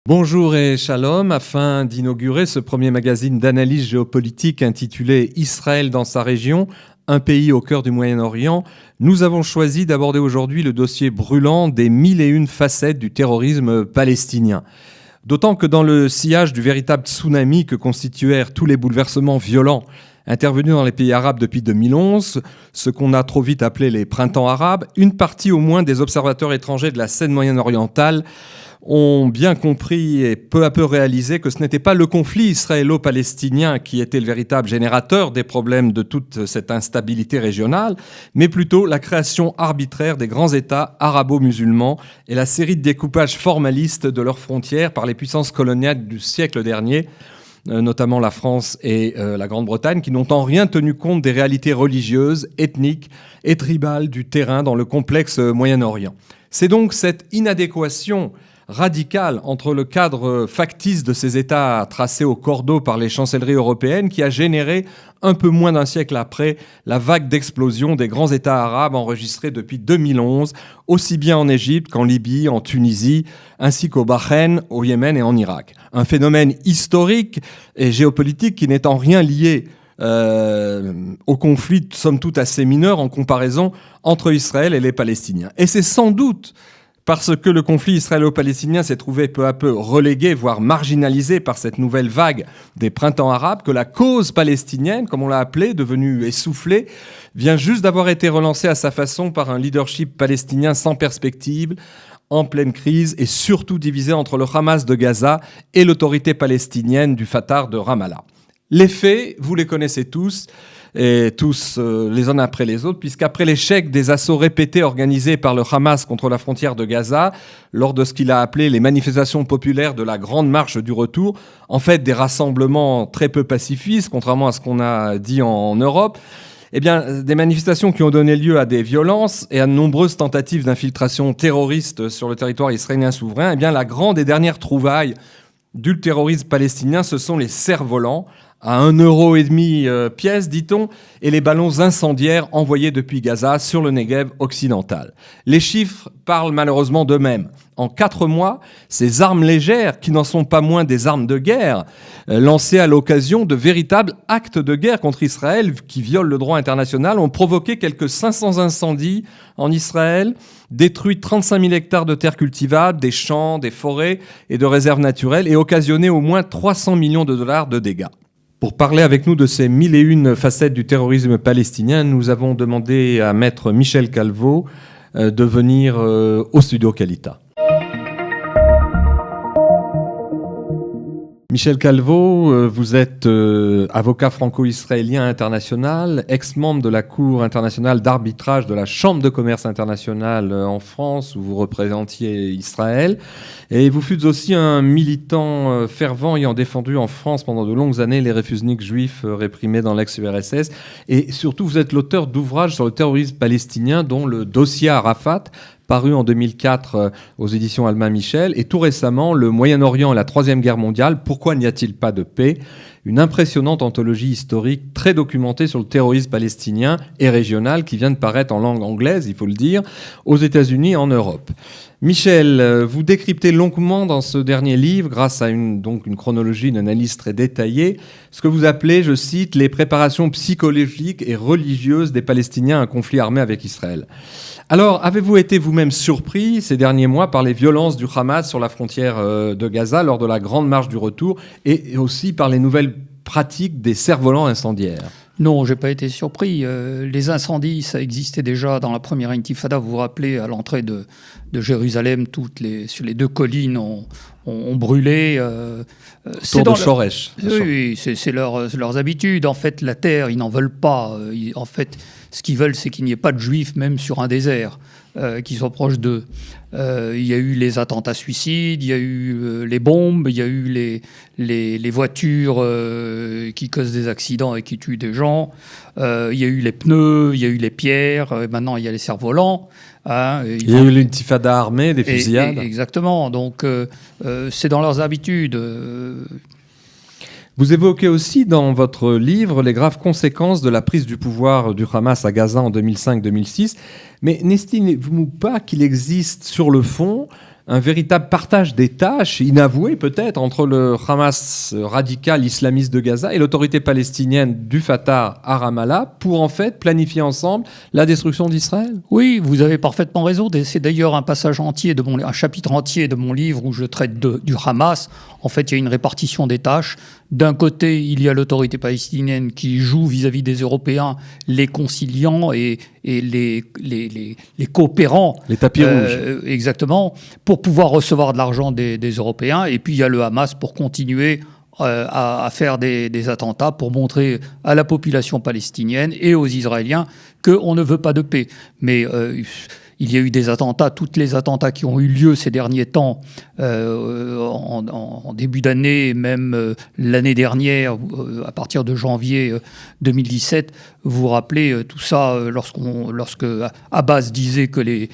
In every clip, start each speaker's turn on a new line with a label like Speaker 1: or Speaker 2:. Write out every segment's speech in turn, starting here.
Speaker 1: Bonjour et shalom. Afin d'inaugurer ce premier magazine d'analyse géopolitique intitulé Israël dans sa région, un pays au cœur du Moyen-Orient, nous avons choisi d'aborder aujourd'hui le dossier brûlant des 1001 facettes du terrorisme palestinien. D'autant que dans le sillage du véritable tsunami que constituèrent tous les bouleversements violents intervenus dans les pays arabes depuis 2011, ce qu'on a trop vite appelé les printemps arabes, une partie au moins des observateurs étrangers de la scène moyen-orientale ont bien compris et peu à peu réalisé que ce n'était pas le conflit israélo-palestinien qui était le véritable générateur des problèmes de toute cette instabilité régionale, mais plutôt la création arbitraire des grands États arabo-musulmans et la série de découpages formalistes de leurs frontières par les puissances coloniales du siècle dernier, notamment la France et la Grande-Bretagne, qui n'ont en rien tenu compte des réalités religieuses, ethniques et tribales du terrain dans le complexe Moyen-Orient. C'est donc cette inadéquation radicale entre le cadre factice de ces États tracés au cordeau par les chancelleries européennes qui a généré, un peu moins d'un siècle après, la vague d'explosion des grands États arabes enregistrés depuis 2011, aussi bien en Égypte qu'en Libye, en Tunisie, ainsi qu'au Bahreïn, au Yémen et en Irak. Un phénomène historique et géopolitique qui n'est en rien lié au conflit, somme toute assez mineur en comparaison entre Israël et les Palestiniens. Et c'est sans doute parce que le conflit israélo-palestinien s'est trouvé peu à peu relégué, voire marginalisé par cette nouvelle vague des printemps arabes, que la cause palestinienne, comme on l'a appelée, devenue essoufflée, vient juste d'avoir été relancée à sa façon par un leadership palestinien sans perspective, en pleine crise et surtout divisé entre le Hamas de Gaza et l'autorité palestinienne du Fatah de Ramallah. Les faits, vous les connaissez tous, et tous les uns après les autres, puisqu'après l'échec des assauts répétés organisés par le Hamas contre la frontière de Gaza, lors de ce qu'il a appelé les manifestations populaires de la Grande Marche du Retour, en fait des rassemblements très peu pacifistes, contrairement à ce qu'on a dit en Europe, eh bien, des manifestations qui ont donné lieu à des violences et à de nombreuses tentatives d'infiltration terroriste sur le territoire israélien souverain, eh bien, la grande et dernière trouvaille du terrorisme palestinien, ce sont les cerfs-volants, à 1,5 € pièce, dit-on, et les ballons incendiaires envoyés depuis Gaza sur le Negev occidental. Les chiffres parlent malheureusement d'eux-mêmes. En 4 mois, ces armes légères, qui n'en sont pas moins des armes de guerre, lancées à l'occasion de véritables actes de guerre contre Israël qui violent le droit international, ont provoqué quelques 500 incendies en Israël, détruit 35 000 hectares de terres cultivables, des champs, des forêts et de réserves naturelles, et occasionné au moins 300 millions de dollars de dégâts. Pour parler avec nous de ces 1001 facettes du terrorisme palestinien, nous avons demandé à maître Michel Calvo de venir au studio Qualita. Michel Calvo, vous êtes avocat franco-israélien international, ex-membre de la Cour internationale d'arbitrage de la Chambre de commerce internationale en France, où vous représentiez Israël. Et vous fûtes aussi un militant fervent ayant défendu en France pendant de longues années les réfusniks juifs réprimés dans l'ex-URSS. Et surtout, vous êtes l'auteur d'ouvrages sur le terrorisme palestinien, dont le dossier Arafat, paru en 2004 aux éditions Albin Michel, et tout récemment, Le Moyen-Orient et la Troisième Guerre mondiale, pourquoi n'y a-t-il pas de paix ? Une impressionnante anthologie historique très documentée sur le terrorisme palestinien et régional qui vient de paraître en langue anglaise, il faut le dire, aux États-Unis et en Europe. Michel, vous décryptez longuement dans ce dernier livre, grâce à une chronologie, une analyse très détaillée, ce que vous appelez, je cite, les préparations psychologiques et religieuses des Palestiniens à un conflit armé avec Israël. Alors, avez-vous été vous-même surpris ces derniers mois par les violences du Hamas sur la frontière de Gaza lors de la Grande Marche du Retour et aussi par les nouvelles pratiques des cerfs-volants incendiaires ?
Speaker 2: Non, j'ai pas été surpris. Les incendies, ça existait déjà dans la première intifada. Vous vous rappelez, à l'entrée de Jérusalem, sur les 2 collines ont brûlé.
Speaker 1: C'est dans Shoresh.
Speaker 2: Oui, c'est leurs habitudes. En fait, la terre, ils n'en veulent pas. En fait, ce qu'ils veulent, c'est qu'il n'y ait pas de juifs, même sur un désert, qui soient proches d'eux. Il y a eu les attentats suicides, il y a eu les bombes, il y a eu les voitures qui causent des accidents et qui tuent des gens. Il y a eu les pneus, il y a eu les pierres, maintenant il y a les cerfs-volants. Il y a
Speaker 1: eu l'intifada armée, des fusillades.
Speaker 2: Exactement, donc c'est dans leurs habitudes.
Speaker 1: Vous évoquez aussi dans votre livre les graves conséquences de la prise du pouvoir du Hamas à Gaza en 2005-2006. Mais n'estimez-vous pas qu'il existe sur le fond un véritable partage des tâches, inavoué peut-être, entre le Hamas radical islamiste de Gaza et l'autorité palestinienne du Fatah à Ramallah pour en fait planifier ensemble la destruction d'Israël?
Speaker 2: Oui, vous avez parfaitement raison. C'est d'ailleurs un passage entier un chapitre entier de mon livre où je traite du Hamas. En fait, il y a une répartition des tâches. D'un côté, il y a l'autorité palestinienne qui joue vis-à-vis des Européens les conciliants et les coopérants.
Speaker 1: Les tapis rouges.
Speaker 2: Exactement, pour pouvoir recevoir de l'argent des Européens. Et puis, il y a le Hamas pour continuer à faire des attentats pour montrer à la population palestinienne et aux Israéliens qu'on ne veut pas de paix. Mais il y a eu des attentats, tous les attentats qui ont eu lieu ces derniers temps, en début d'année, même l'année dernière, à partir de janvier 2017. Vous vous rappelez tout ça lorsque Abbas disait que les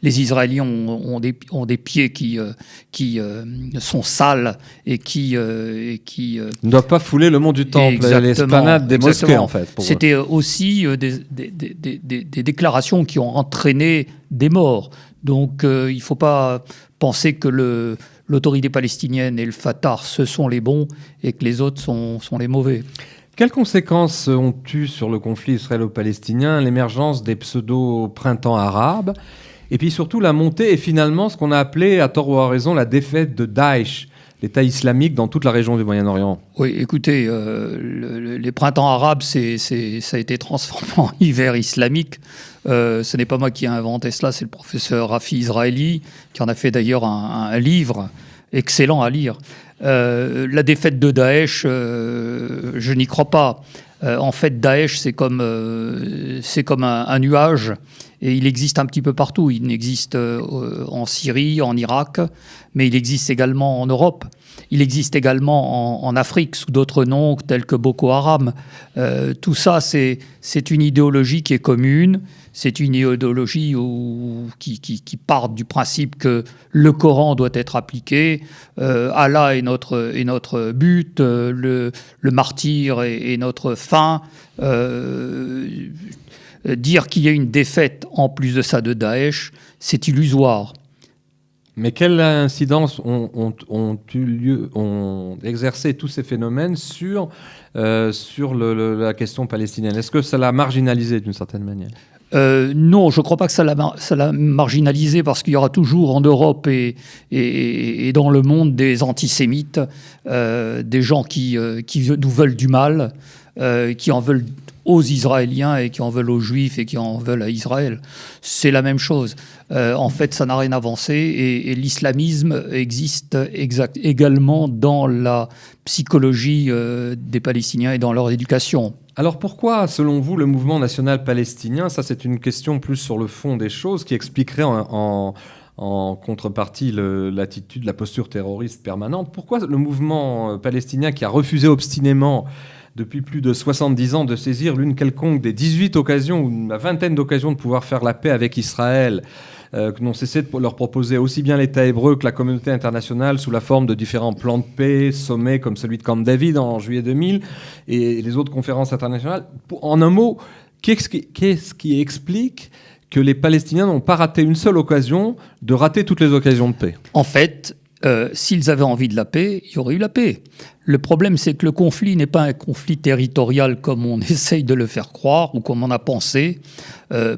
Speaker 2: Israéliens ont des pieds qui sont sales et qui
Speaker 1: ne doivent pas fouler le mont du Temple, l'esplanade des mosquées en fait.
Speaker 2: C'était aussi des déclarations qui ont entraîné des morts. Donc il ne faut pas penser que l'autorité palestinienne et le Fatah, ce sont les bons et que les autres sont les mauvais.
Speaker 1: Quelles conséquences ont eu sur le conflit israélo-palestinien l'émergence des pseudo-printemps arabes et puis surtout la montée et finalement ce qu'on a appelé, à tort ou à raison, la défaite de Daesh, l'État islamique dans toute la région du Moyen-Orient?
Speaker 2: Oui, écoutez, les printemps arabes, ça a été transformé en hiver islamique. Ce n'est pas moi qui ai inventé cela, c'est le professeur Rafi Israeli, qui en a fait d'ailleurs un livre excellent à lire. La défaite de Daesh, je n'y crois pas. En fait, Daesh, c'est comme un nuage, et il existe un petit peu partout. Il existe en Syrie, en Irak, mais il existe également en Europe. Il existe également en Afrique, sous d'autres noms, tels que Boko Haram. Tout ça, c'est une idéologie qui est commune. C'est une idéologie qui part du principe que le Coran doit être appliqué, Allah est notre but, le martyr est notre fin. Dire qu'il y a une défaite en plus de ça de Daesh, c'est illusoire.
Speaker 1: Mais quelle incidence ont exercé tous ces phénomènes sur la question palestinienne? Est-ce que ça l'a marginalisé d'une certaine manière?
Speaker 2: Non, je ne crois pas que ça l'a marginalisé, parce qu'il y aura toujours en Europe et dans le monde des antisémites, des gens qui nous veulent du mal, qui en veulent aux Israéliens et qui en veulent aux Juifs et qui en veulent à Israël. C'est la même chose. En fait, ça n'a rien avancé et l'islamisme existe également dans la psychologie des Palestiniens et dans leur éducation.
Speaker 1: Alors pourquoi, selon vous, le mouvement national palestinien, ça c'est une question plus sur le fond des choses, qui expliquerait en contrepartie l'attitude, la posture terroriste permanente, pourquoi le mouvement palestinien, qui a refusé obstinément depuis plus de 70 ans de saisir l'une quelconque des 18 occasions ou la vingtaine d'occasions de pouvoir faire la paix avec Israël, que n'ont cessé de leur proposer aussi bien l'État hébreu que la communauté internationale sous la forme de différents plans de paix, sommets comme celui de Camp David en juillet 2000 et les autres conférences internationales. En un mot, qu'est-ce qui explique que les Palestiniens n'ont pas raté une seule occasion de rater toutes les occasions de paix?
Speaker 2: En fait, s'ils avaient envie de la paix, il y aurait eu la paix. Le problème, c'est que le conflit n'est pas un conflit territorial comme on essaye de le faire croire ou comme on a pensé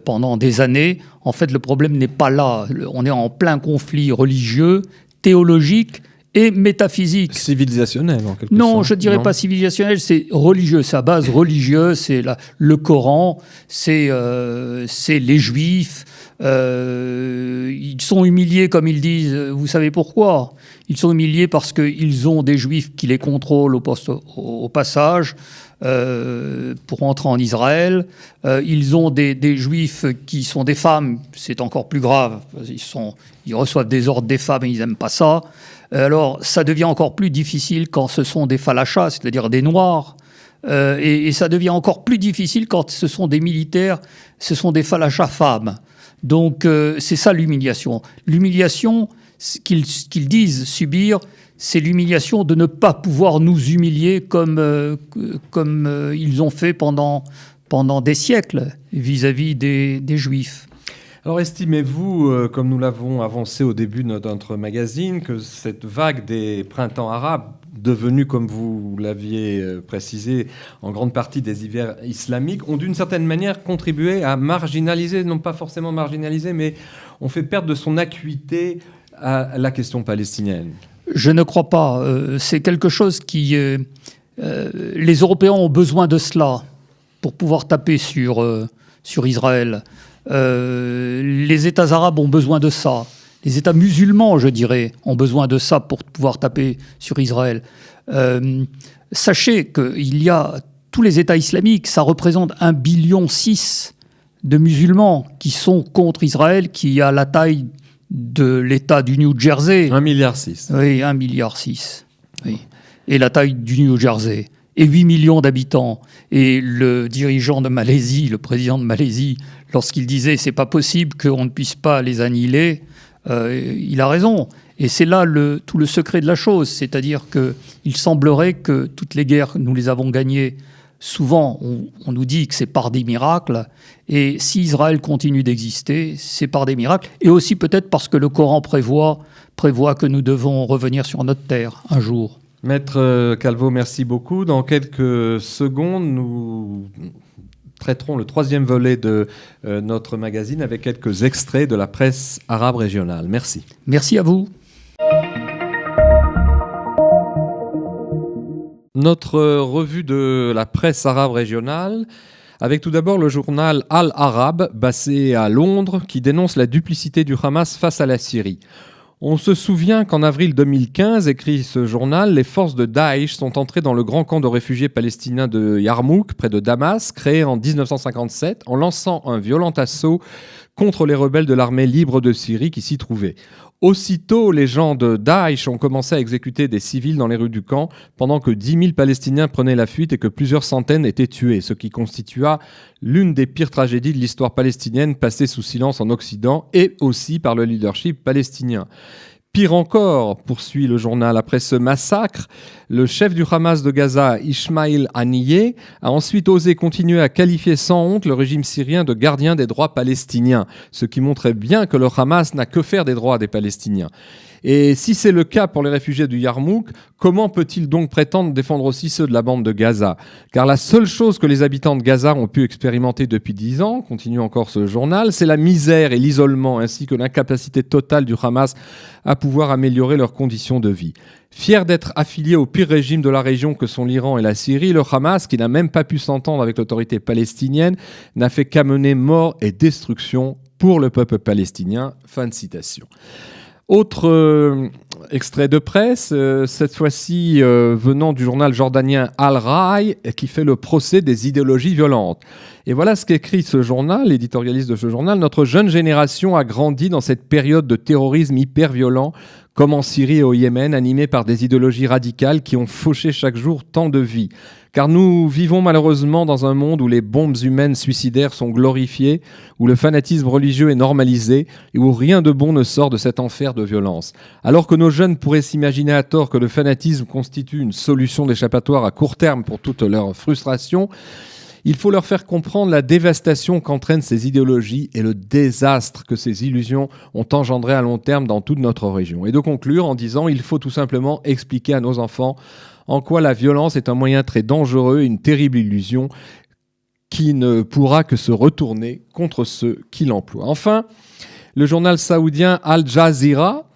Speaker 2: pendant des années. En fait, le problème n'est pas là. On est en plein conflit religieux, théologique et métaphysique.
Speaker 1: Civilisationnel, en quelque sorte.
Speaker 2: Non, je ne dirais pas civilisationnel, c'est religieux. C'est à base religieuse, c'est le Coran, c'est les Juifs. Ils sont humiliés, comme ils disent. Vous savez pourquoi? Ils sont humiliés parce qu'ils ont des Juifs qui les contrôlent au passage pour entrer en Israël. Ils ont des Juifs qui sont des femmes. C'est encore plus grave. Ils reçoivent des ordres des femmes et ils n'aiment pas ça. Alors, ça devient encore plus difficile quand ce sont des falachas, c'est-à-dire des Noirs. Et ça devient encore plus difficile quand ce sont des militaires, ce sont des falachas femmes. Donc, c'est ça l'humiliation. L'humiliation qu'ils disent subir, c'est l'humiliation de ne pas pouvoir nous humilier comme ils ont fait pendant des siècles vis-à-vis des Juifs.
Speaker 1: Alors estimez-vous, comme nous l'avons avancé au début de notre magazine, que cette vague des printemps arabes, devenue, comme vous l'aviez précisé, en grande partie des hivers islamiques, ont d'une certaine manière contribué à marginaliser, non pas forcément marginaliser, mais ont fait perdre de son acuité à la question palestinienne?
Speaker 2: Je ne crois pas. C'est quelque chose qui... les Européens ont besoin de cela pour pouvoir taper sur Israël. Les États arabes ont besoin de ça. Les États musulmans, je dirais, ont besoin de ça pour pouvoir taper sur Israël. Sachez qu'il y a tous les États islamiques, ça représente 1,6 billion de musulmans qui sont contre Israël, qui a la taille de l'État du New Jersey.
Speaker 1: 1,6 milliard.
Speaker 2: Oui, 1,6 milliard. Oui. Et la taille du New Jersey. Et 8 millions d'habitants. Et le dirigeant de Malaisie, le président de Malaisie, lorsqu'il disait « c'est pas possible qu'on ne puisse pas les annihiler », il a raison. Et c'est là tout le secret de la chose. C'est-à-dire qu'il semblerait que toutes les guerres, nous les avons gagnées. Souvent, on nous dit que c'est par des miracles. Et si Israël continue d'exister, c'est par des miracles. Et aussi peut-être parce que le Coran prévoit que nous devons revenir sur notre terre un jour.
Speaker 1: Maître Calvo, merci beaucoup. Dans quelques secondes, nous traiterons le 3e volet de notre magazine avec quelques extraits de la presse arabe régionale. Merci.
Speaker 2: Merci à vous.
Speaker 1: Notre revue de la presse arabe régionale, avec tout d'abord le journal Al-Arab, basé à Londres, qui dénonce la duplicité du Hamas face à la Syrie. On se souvient qu'en avril 2015, écrit ce journal, les forces de Daesh sont entrées dans le grand camp de réfugiés palestiniens de Yarmouk, près de Damas, créé en 1957, en lançant un violent assaut contre les rebelles de l'armée libre de Syrie qui s'y trouvaient. Aussitôt, les gens de Daesh ont commencé à exécuter des civils dans les rues du camp, pendant que 10 000 Palestiniens prenaient la fuite et que plusieurs centaines étaient tués, ce qui constitua l'une des pires tragédies de l'histoire palestinienne passée sous silence en Occident et aussi par le leadership palestinien. Pire encore, poursuit le journal, après ce massacre, le chef du Hamas de Gaza, Ismail Haniyeh, a ensuite osé continuer à qualifier sans honte le régime syrien de gardien des droits palestiniens, ce qui montrait bien que le Hamas n'a que faire des droits des Palestiniens. Et si c'est le cas pour les réfugiés du Yarmouk, comment peut-il donc prétendre défendre aussi ceux de la bande de Gaza? Car la seule chose que les habitants de Gaza ont pu expérimenter depuis 10 ans, continue encore ce journal, c'est la misère et l'isolement, ainsi que l'incapacité totale du Hamas à pouvoir améliorer leurs conditions de vie. Fier d'être affilié au pire régime de la région que sont l'Iran et la Syrie, le Hamas, qui n'a même pas pu s'entendre avec l'autorité palestinienne, n'a fait qu'amener mort et destruction pour le peuple palestinien. Fin de citation. Autre extrait de presse, cette fois-ci venant du journal jordanien Al-Rai, qui fait le procès des idéologies violentes. Et voilà ce qu'écrit ce journal, l'éditorialiste de ce journal. Notre jeune génération a grandi dans cette période de terrorisme hyper violent, comme en Syrie et au Yémen, animée par des idéologies radicales qui ont fauché chaque jour tant de vies. Car nous vivons malheureusement dans un monde où les bombes humaines suicidaires sont glorifiées, où le fanatisme religieux est normalisé et où rien de bon ne sort de cet enfer de violence. Alors que nos jeunes pourraient s'imaginer à tort que le fanatisme constitue une solution d'échappatoire à court terme pour toute leur frustration, il faut leur faire comprendre la dévastation qu'entraînent ces idéologies et le désastre que ces illusions ont engendré à long terme dans toute notre région. Et de conclure en disant qu'il faut tout simplement expliquer à nos enfants en quoi la violence est un moyen très dangereux et une terrible illusion qui ne pourra que se retourner contre ceux qui l'emploient. Enfin, le journal saoudien Al Jazeera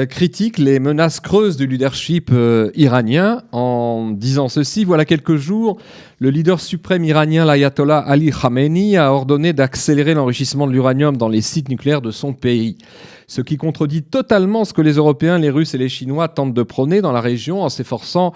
Speaker 1: critique les menaces creuses du leadership iranien en disant ceci: voilà quelques jours, le leader suprême iranien, l'ayatollah Ali Khamenei, a ordonné d'accélérer l'enrichissement de l'uranium dans les sites nucléaires de son pays. Ce qui contredit totalement ce que les Européens, les Russes et les Chinois tentent de prôner dans la région en s'efforçant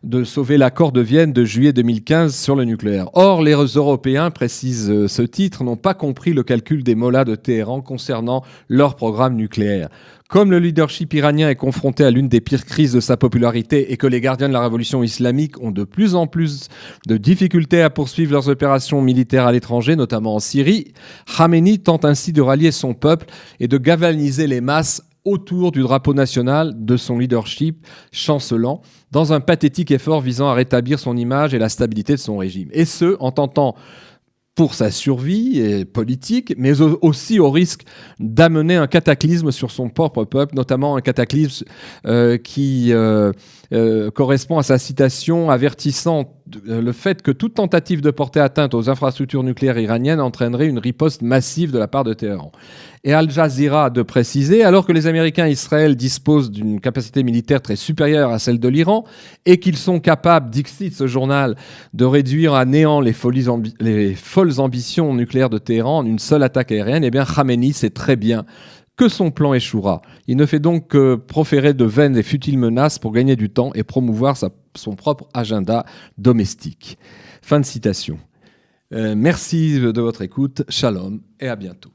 Speaker 1: de sauver l'accord de Vienne de juillet 2015 sur le nucléaire. Or, les Européens, précise ce titre, n'ont pas compris le calcul des mollahs de Téhéran concernant leur programme nucléaire. Comme le leadership iranien est confronté à l'une des pires crises de sa popularité et que les gardiens de la révolution islamique ont de plus en plus de difficultés à poursuivre leurs opérations militaires à l'étranger, notamment en Syrie, Khamenei tente ainsi de rallier son peuple et de galvaniser les masses autour du drapeau national de son leadership chancelant, dans un pathétique effort visant à rétablir son image et la stabilité de son régime. Et ce, en tentant pour sa survie politique, mais aussi au risque d'amener un cataclysme sur son propre peuple, notamment un cataclysme qui correspond à sa citation avertissant le fait que toute tentative de porter atteinte aux infrastructures nucléaires iraniennes entraînerait une riposte massive de la part de Téhéran. Et Al Jazeera de préciser, alors que les Américains et Israël disposent d'une capacité militaire très supérieure à celle de l'Iran et qu'ils sont capables, dixit ce journal, de réduire à néant les folles ambitions nucléaires de Téhéran en une seule attaque aérienne, eh bien Khamenei sait très bien que son plan échouera. Il ne fait donc que proférer de vaines et futiles menaces pour gagner du temps et promouvoir son propre agenda domestique. Fin de citation. Merci de votre écoute. Shalom et à bientôt.